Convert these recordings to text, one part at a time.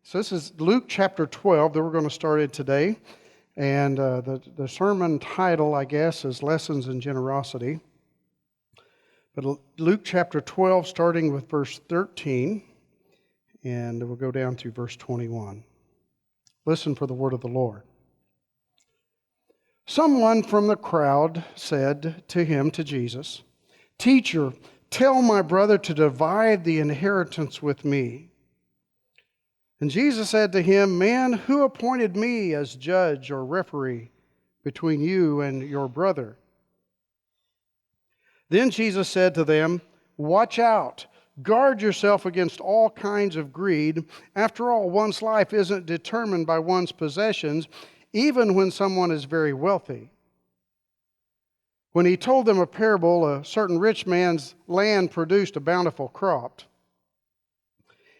So this is Luke chapter 12 that we're going to start in today. And the sermon title, I guess, is Lessons in Generosity. But Luke chapter 12, starting with verse 13, and we'll go down through verse 21. Listen for the word of the Lord. Someone from the crowd said to Jesus, "Teacher, tell my brother to divide the inheritance with me." And Jesus said to him, "Man, who appointed me as judge or referee between you and your brother?" Then Jesus said to them, "Watch out. Guard yourself against all kinds of greed. After all, one's life isn't determined by one's possessions, even when someone is very wealthy." When he told them a parable, a certain rich man's land produced a bountiful crop.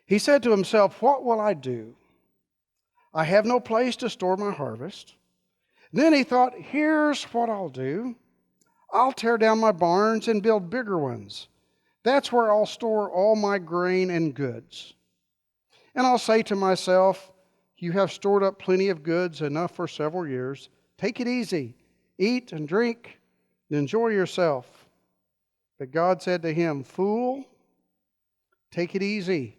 He said to himself, "What will I do? I have no place to store my harvest." Then he thought, "Here's what I'll do. I'll tear down my barns and build bigger ones. That's where I'll store all my grain and goods. And I'll say to myself, you have stored up plenty of goods, enough for several years. Take it easy. Eat and drink and enjoy yourself." But God said to him, "Fool, take it easy."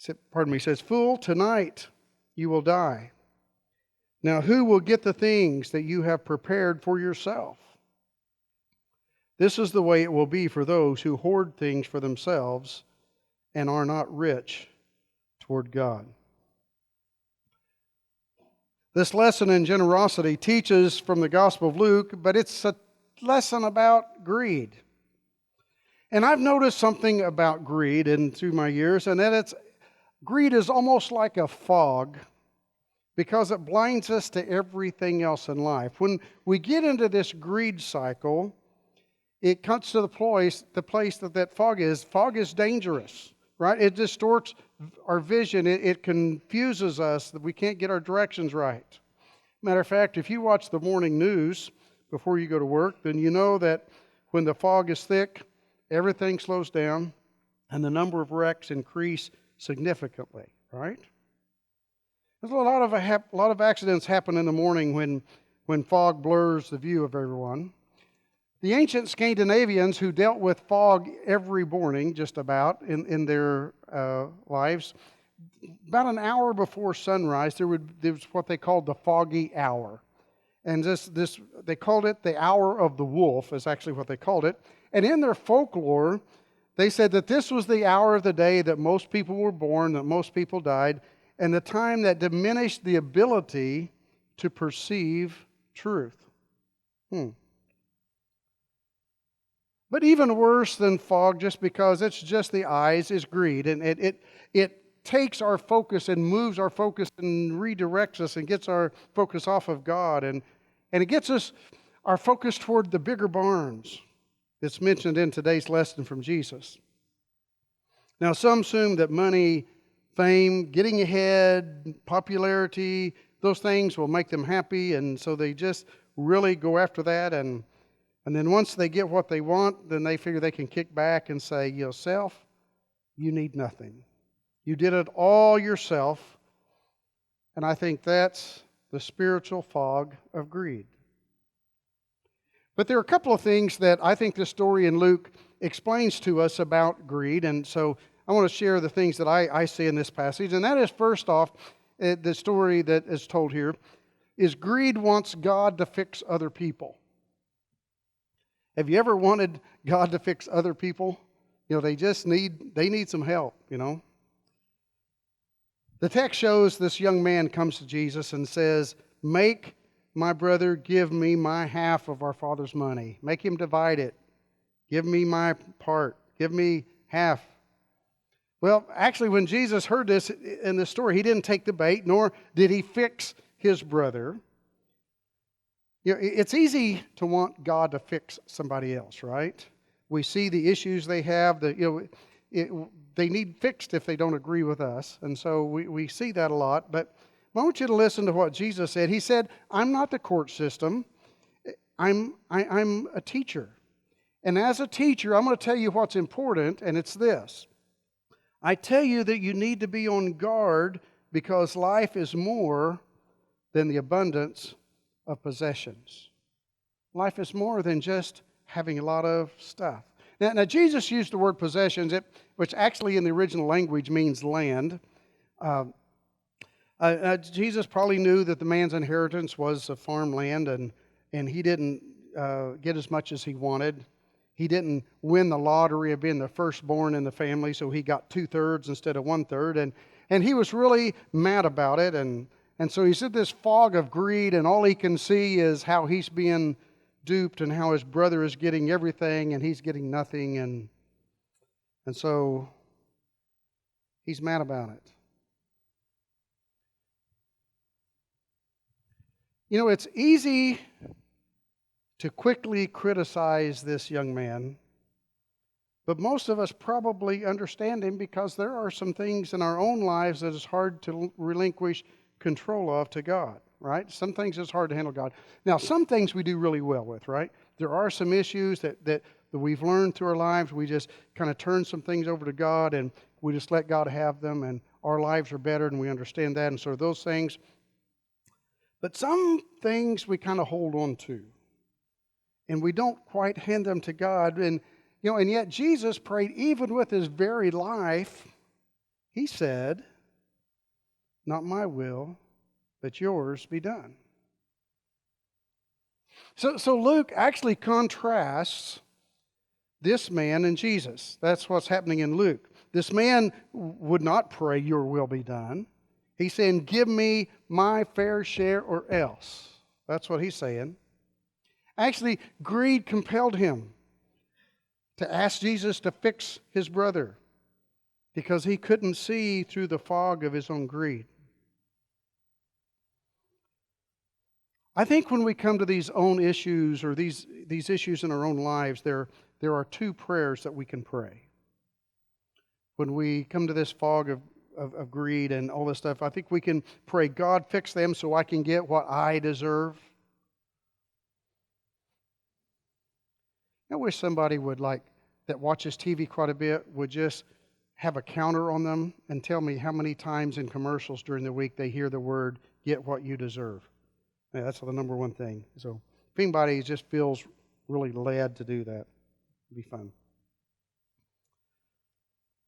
He says, "Fool, tonight you will die. Now who will get the things that you have prepared for yourself? This is the way it will be for those who hoard things for themselves and are not rich toward God." This lesson in generosity teaches from the Gospel of Luke, but it's a lesson about greed. And I've noticed something about greed through my years, and that greed is almost like a fog because it blinds us to everything else in life. When we get into this greed cycle, it comes to the place that fog is. Fog is dangerous, right? It distorts our vision. It confuses us that we can't get our directions right. Matter of fact, if you watch the morning news before you go to work, then you know that when the fog is thick, everything slows down and the number of wrecks increase significantly, right? There's a lot of accidents happen in the morning when fog blurs the view of everyone. The ancient Scandinavians, who dealt with fog every morning, just about in their lives, about an hour before sunrise, there was what they called the foggy hour, and this they called it the hour of the wolf. Is actually what they called it. And in their folklore, they said that this was the hour of the day that most people were born, that most people died, and the time that diminished the ability to perceive truth. But even worse than fog, just because it's just the eyes, is greed. And it takes our focus and moves our focus and redirects us and gets our focus off of God. And it gets us our focus toward the bigger barns that's mentioned in today's lesson from Jesus. Now, some assume that money, fame, getting ahead, popularity, those things will make them happy, and so they just really go after that. And then once they get what they want, then they figure they can kick back and say, "Self, you need nothing. You did it all yourself." And I think that's the spiritual fog of greed. But there are a couple of things that I think this story in Luke explains to us about greed. And so I want to share the things that I see in this passage. And that is, first off, the story that is told here is greed wants God to fix other people. Have you ever wanted God to fix other people? They need some help, The text shows this young man comes to Jesus and says, "Make my brother give me my half of our father's money. Make him divide it. Give me my part. Give me half." Well, actually, when Jesus heard this in the story, he didn't take the bait, nor did he fix his brother. It's easy to want God to fix somebody else, right? We see the issues they have. They need fixed if they don't agree with us. And so we see that a lot. But I want you to listen to what Jesus said. He said, "I'm not the court system. I'm a teacher. And as a teacher, I'm going to tell you what's important, and it's this. I tell you that you need to be on guard because life is more than the abundance of possessions. Life is more than just having a lot of stuff. Now Jesus used the word possessions, which actually in the original language means land. Jesus probably knew that the man's inheritance was a farmland, and he didn't get as much as he wanted. He didn't win the lottery of being the firstborn in the family, so he got 2/3 instead of 1/3, and he was really mad about it, and so he's in this fog of greed, and all he can see is how he's being duped and how his brother is getting everything and he's getting nothing, and so he's mad about it. You know, it's easy to quickly criticize this young man, but most of us probably understand him because there are some things in our own lives that is hard to relinquish control of to God, right? Some things it's hard to handle God. Now, some things we do really well with, right? There are some issues that we've learned through our lives. We just kind of turn some things over to God and we just let God have them, and our lives are better and we understand that, and so those things. But some things we kind of hold on to, and we don't quite hand them to God. And and yet Jesus prayed, even with his very life, he said, "Not my will, but yours be done." So Luke actually contrasts this man and Jesus. That's what's happening in Luke. This man would not pray, "Your will be done." He's saying, "Give me my fair share or else." That's what he's saying. Actually, greed compelled him to ask Jesus to fix his brother because he couldn't see through the fog of his own greed. I think when we come to these own issues or these issues in our own lives, there are two prayers that we can pray. When we come to this fog of greed and all this stuff, I think we can pray, "God, fix them so I can get what I deserve." I wish somebody would, that watches TV quite a bit, would just have a counter on them and tell me how many times in commercials during the week they hear the word, "Get what you deserve." Yeah, that's the number one thing. So if anybody just feels really led to do that, it'd be fun.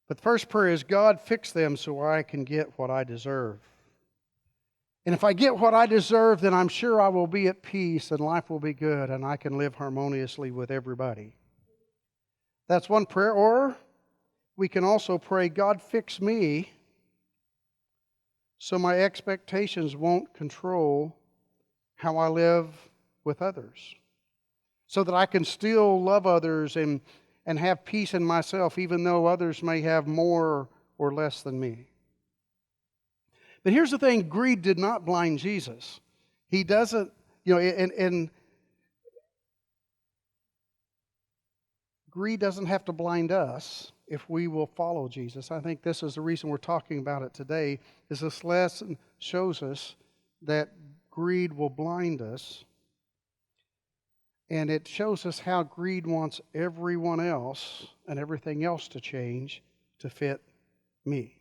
But the first prayer is, "God, fix them so I can get what I deserve." And if I get what I deserve, then I'm sure I will be at peace and life will be good and I can live harmoniously with everybody. That's one prayer. Or we can also pray, "God, fix me so my expectations won't control how I live with others, so that I can still love others and have peace in myself, even though others may have more or less than me." But here's the thing, greed did not blind Jesus. He doesn't, and greed doesn't have to blind us if we will follow Jesus. I think this is the reason we're talking about it today, is this lesson shows us that greed will blind us. And it shows us how greed wants everyone else and everything else to change to fit me.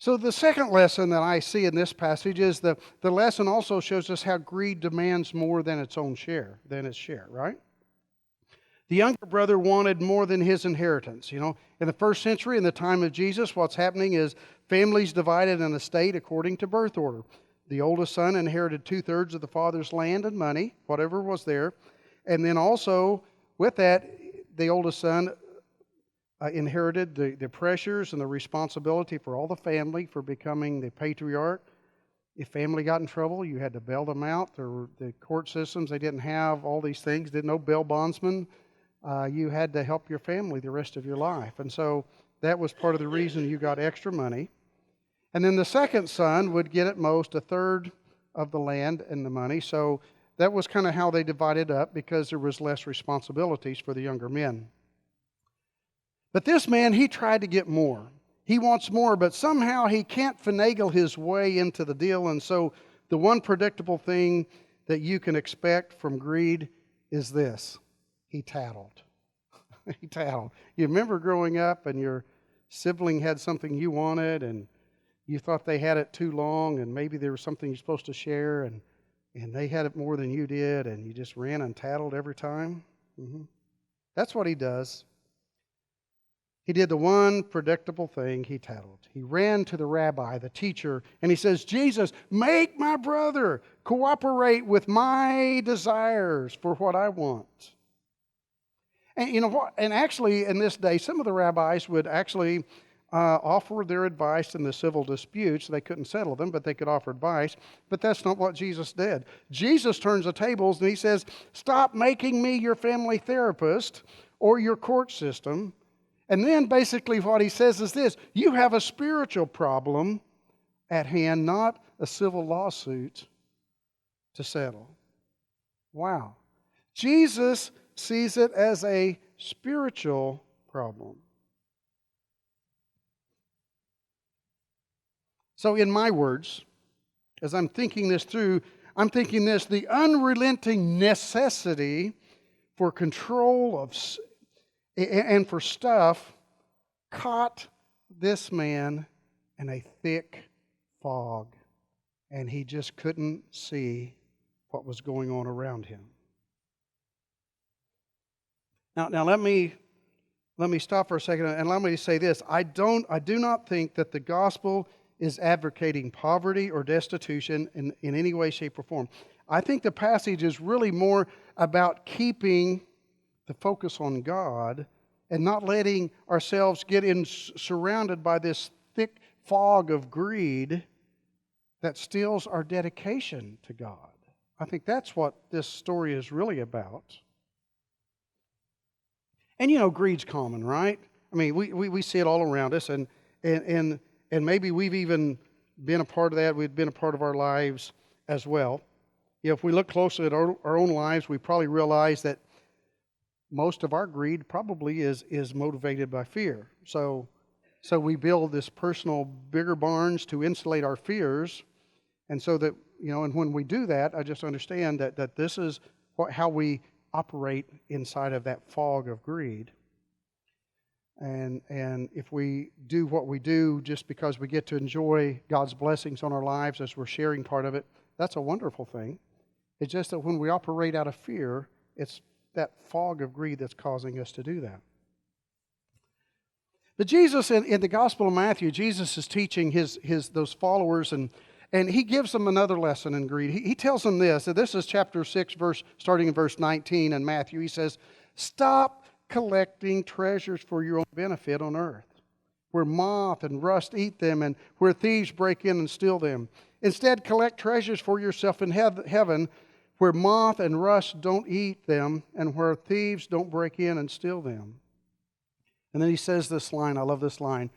So the second lesson that I see in this passage is the lesson also shows us how greed demands more than its share, right? The younger brother wanted more than his inheritance. In the first century, in the time of Jesus, what's happening is families divided an estate according to birth order. The oldest son inherited 2/3 of the father's land and money, whatever was there. And then also, with that, the oldest son inherited the pressures and the responsibility for all the family for becoming the patriarch. If family got in trouble, you had to bail them out. There were the court systems. They didn't have all these things. Didn't know bail bondsmen. You had to help your family the rest of your life. And so that was part of the reason you got extra money. And then the second son would get at most 1/3 of the land and the money. So that was kind of how they divided up, because there was less responsibilities for the younger men. But this man, he tried to get more. He wants more, but somehow he can't finagle his way into the deal. And so the one predictable thing that you can expect from greed is this: he tattled. He tattled. You remember growing up and your sibling had something you wanted and you thought they had it too long and maybe there was something you're supposed to share and they had it more than you did and you just ran and tattled every time? That's what he does. He did the one predictable thing, he tattled. He ran to the rabbi, the teacher, and he says, Jesus, make my brother cooperate with my desires for what I want. And you know what? And actually, in this day, some of the rabbis would actually offer their advice in the civil disputes. They couldn't settle them, but they could offer advice. But that's not what Jesus did. Jesus turns the tables and he says, stop making me your family therapist or your court system. And then basically what he says is this: you have a spiritual problem at hand, not a civil lawsuit to settle. Wow. Jesus sees it as a spiritual problem. So in my words, as I'm thinking this through, I'm thinking this: the unrelenting necessity for control of and for stuff caught this man in a thick fog, and he just couldn't see what was going on around him. Now let me stop for a second and allow me to say this. I do not think that the gospel is advocating poverty or destitution in any way, shape, or form. I think the passage is really more about keeping the focus on God and not letting ourselves get surrounded by this thick fog of greed that steals our dedication to God. I think that's what this story is really about. And you know, greed's common, right? I mean, we see it all around us, and maybe we've even been a part of that. We've been a part of our lives as well. You know, if we look closely at our own lives, we probably realize that most of our greed probably is motivated by fear. So we build this personal bigger barns to insulate our fears, and so that, you know, and when we do that, I just understand that this is how we operate inside of that fog of greed. And if we do what we do just because we get to enjoy God's blessings on our lives as we're sharing part of it, that's a wonderful thing. It's just that when we operate out of fear, it's that fog of greed that's causing us to do that. But Jesus, in the Gospel of Matthew, Jesus is teaching those followers, and he gives them another lesson in greed. He tells them this. So this is chapter 6, starting in verse 19 in Matthew. He says, stop collecting treasures for your own benefit on earth, where moth and rust eat them and where thieves break in and steal them. Instead, collect treasures for yourself in heaven, where moth and rust don't eat them and where thieves don't break in and steal them. And then he says this line, I love this line: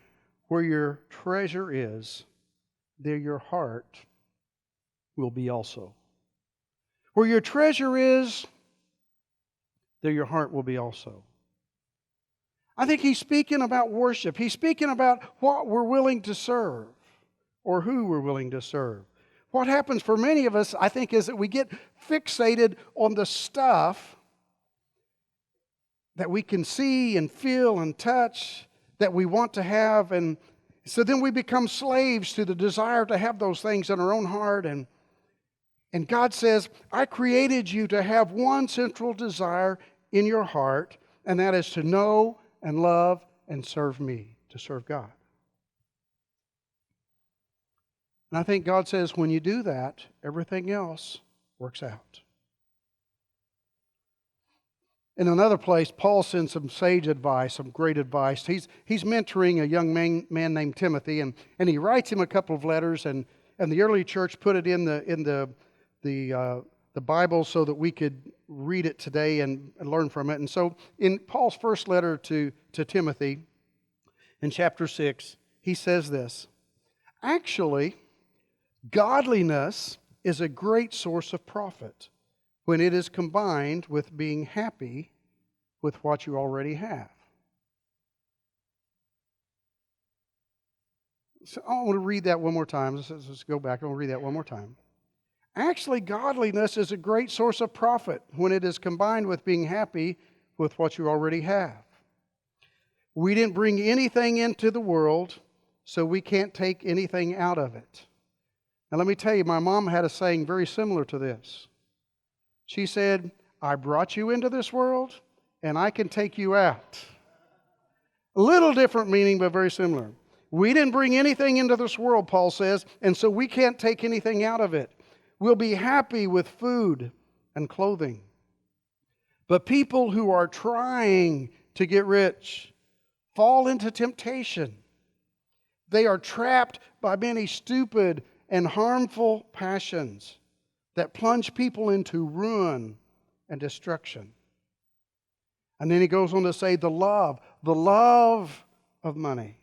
where your treasure is, there your heart will be also. Where your treasure is, there your heart will be also. I think he's speaking about worship. He's speaking about what we're willing to serve or who we're willing to serve. What happens for many of us, I think, is that we get fixated on the stuff that we can see and feel and touch that we want to have, and so then we become slaves to the desire to have those things in our own heart. And God says, I created you to have one central desire in your heart, and that is to know and love and serve me, to serve God. And I think God says when you do that, everything else works out. In another place, Paul sends some sage advice, some great advice. He's mentoring a young man named Timothy, and he writes him a couple of letters, and the early church put it in the Bible so that we could read it today and learn from it. And so in Paul's first letter to Timothy, in chapter 6, he says this: actually, godliness is a great source of profit when it is combined with being happy with what you already have. So I want to read that one more time. Let's go back. I want to read that one more time. Actually, godliness is a great source of profit when it is combined with being happy with what you already have. We didn't bring anything into the world, so we can't take anything out of it. Now let me tell you, my mom had a saying very similar to this. She said, I brought you into this world, and I can take you out. A little different meaning, but very similar. We didn't bring anything into this world, Paul says, and so we can't take anything out of it. We'll be happy with food and clothing. But people who are trying to get rich fall into temptation. They are trapped by many stupid and harmful passions that plunge people into ruin and destruction. And then he goes on to say the love of money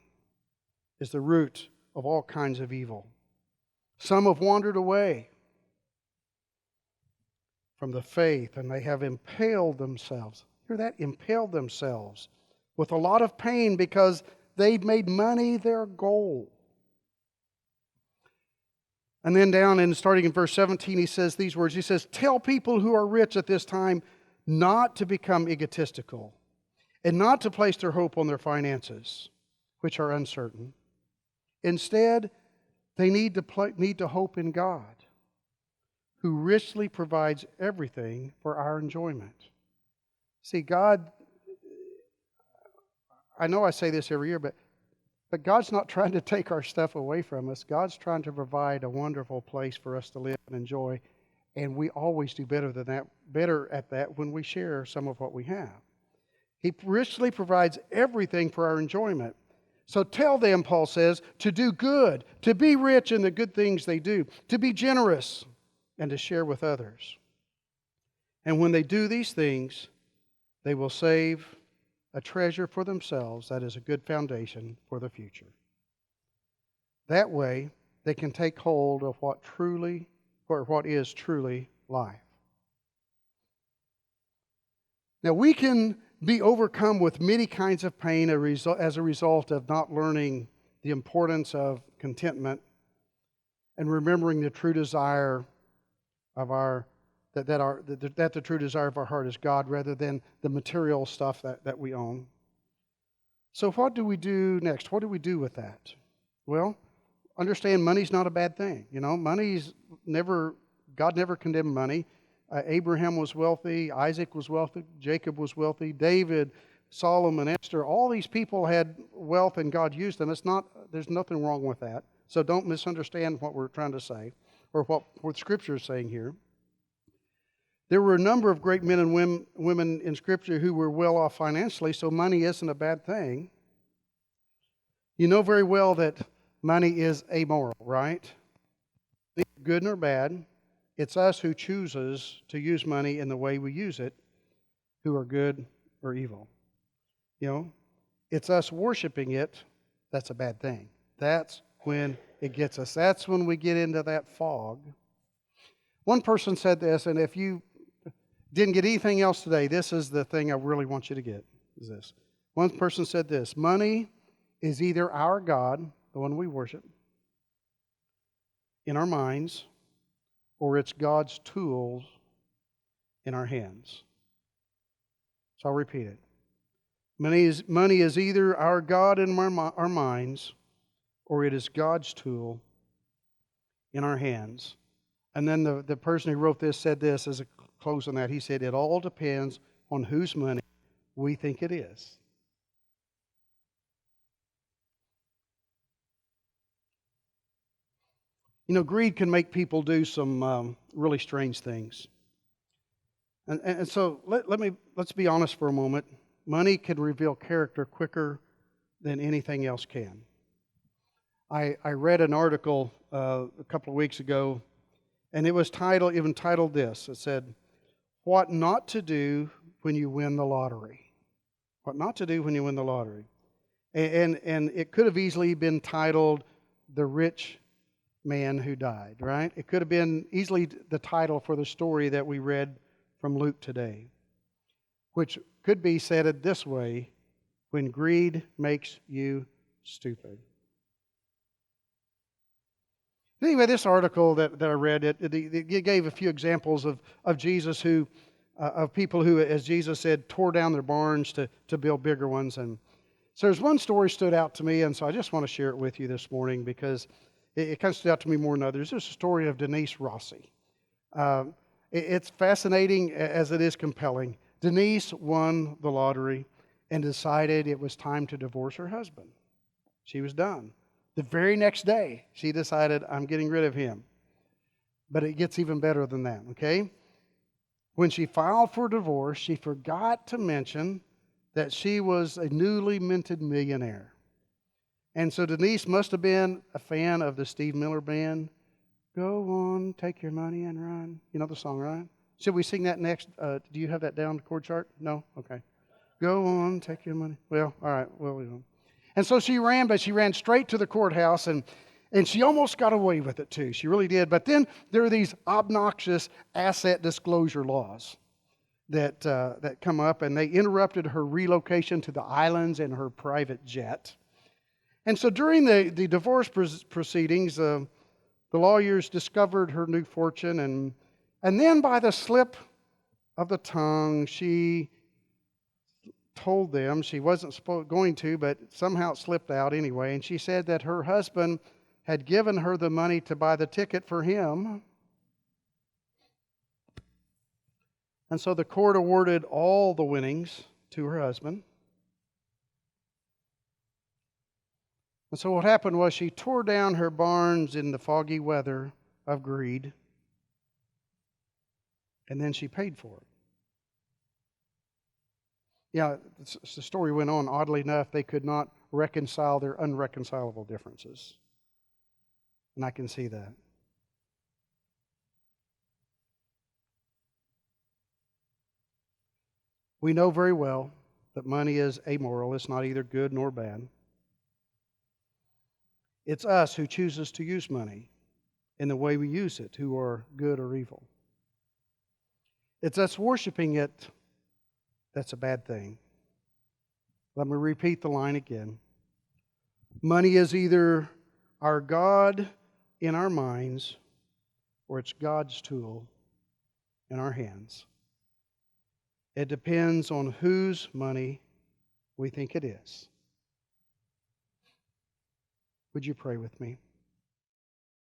is the root of all kinds of evil. Some have wandered away from the faith, and they have impaled themselves. Hear that? Impaled themselves with a lot of pain because they've made money their goal. And then down and starting in verse 17, he says these words. He says, tell people who are rich at this time not to become egotistical and not to place their hope on their finances, which are uncertain. Instead, they need to hope in God, who richly provides everything for our enjoyment. See, God, I know I say this every year, but God's not trying to take our stuff away from us. God's trying to provide a wonderful place for us to live and enjoy, and we always do better at that when we share some of what we have. He richly provides everything for our enjoyment. So tell them, Paul says, to do good, to be rich in the good things they do, to be generous, and to share with others. And when they do these things, they will save a treasure for themselves that is a good foundation for the future. That way, they can take hold of what is truly life. Now, we can be overcome with many kinds of pain as a result of not learning the importance of contentment and remembering the true desire of the true desire of our heart is God rather than the material stuff that we own. So what do we do next? What do we do with that? Well, understand money's not a bad thing. You know, God never condemned money. Abraham was wealthy, Isaac was wealthy, Jacob was wealthy, David, Solomon, Esther, all these people had wealth and God used them. There's nothing wrong with that. So don't misunderstand what we're trying to say or what Scripture is saying here. There were a number of great men and women in Scripture who were well off financially, so money isn't a bad thing. You know very well that money is amoral, right? Neither good nor bad. It's us who chooses to use money in the way we use it, who are good or evil. You know, it's us worshiping it, that's a bad thing. That's when it gets us. That's when we get into that fog. One person said this, and if you didn't get anything else today, this is the thing I really want you to get, is this. One person said this, money is either our God, the one we worship, in our minds, or it's God's tools in our hands. So I'll repeat it. Money is either our God in our minds, or it is God's tool in our hands. And then the person who wrote this said this as a close on that. He said, it all depends on whose money we think it is. You know, greed can make people do some really strange things. And so let's be honest for a moment. Money can reveal character quicker than anything else can. I read an article a couple of weeks ago, and it was titled this. It said, "What not to do when you win the lottery." What not to do when you win the lottery. And it could have easily been titled, "The Rich Man Who Died," right? It could have been easily the title for the story that we read from Luke today, which could be said this way: when greed makes you stupid. Anyway, this article that I read, it gave a few examples of Jesus of people who, as Jesus said, tore down their barns to build bigger ones. And So there's one story stood out to me, and so I just want to share it with you this morning because it kind of stood out to me more than others. There's a story of Denise Rossi. It's fascinating as it is compelling. Denise won the lottery and decided it was time to divorce her husband. She was done. The very next day, she decided, I'm getting rid of him. But it gets even better than that, okay? When she filed for divorce, she forgot to mention that she was a newly minted millionaire. And so Denise must have been a fan of the Steve Miller Band. Go on, take your money and run. You know the song, right? Should we sing that next? Do you have that down the chord chart? No? Okay. Go on, take your money. Well, all right. Well, and so she ran, but she ran straight to the courthouse, and she almost got away with it too. She really did. But then there are these obnoxious asset disclosure laws that come up, and they interrupted her relocation to the islands in her private jet. And so during the divorce proceedings, the lawyers discovered her new fortune, and then by the slip of the tongue, she told them, she wasn't going to, but somehow it slipped out anyway, and she said that her husband had given her the money to buy the ticket for him. And so the court awarded all the winnings to her husband. And so what happened was she tore down her barns in the foggy weather of greed, and then she paid for it. Yeah, the story went on. Oddly enough, they could not reconcile their unreconcilable differences. And I can see that. We know very well that money is amoral. It's not either good nor bad. It's us who chooses to use money in the way we use it who are good or evil. It's us worshiping it that's a bad thing. Let me repeat the line again. Money is either our God in our minds or it's God's tool in our hands. It depends on whose money we think it is. Would you pray with me?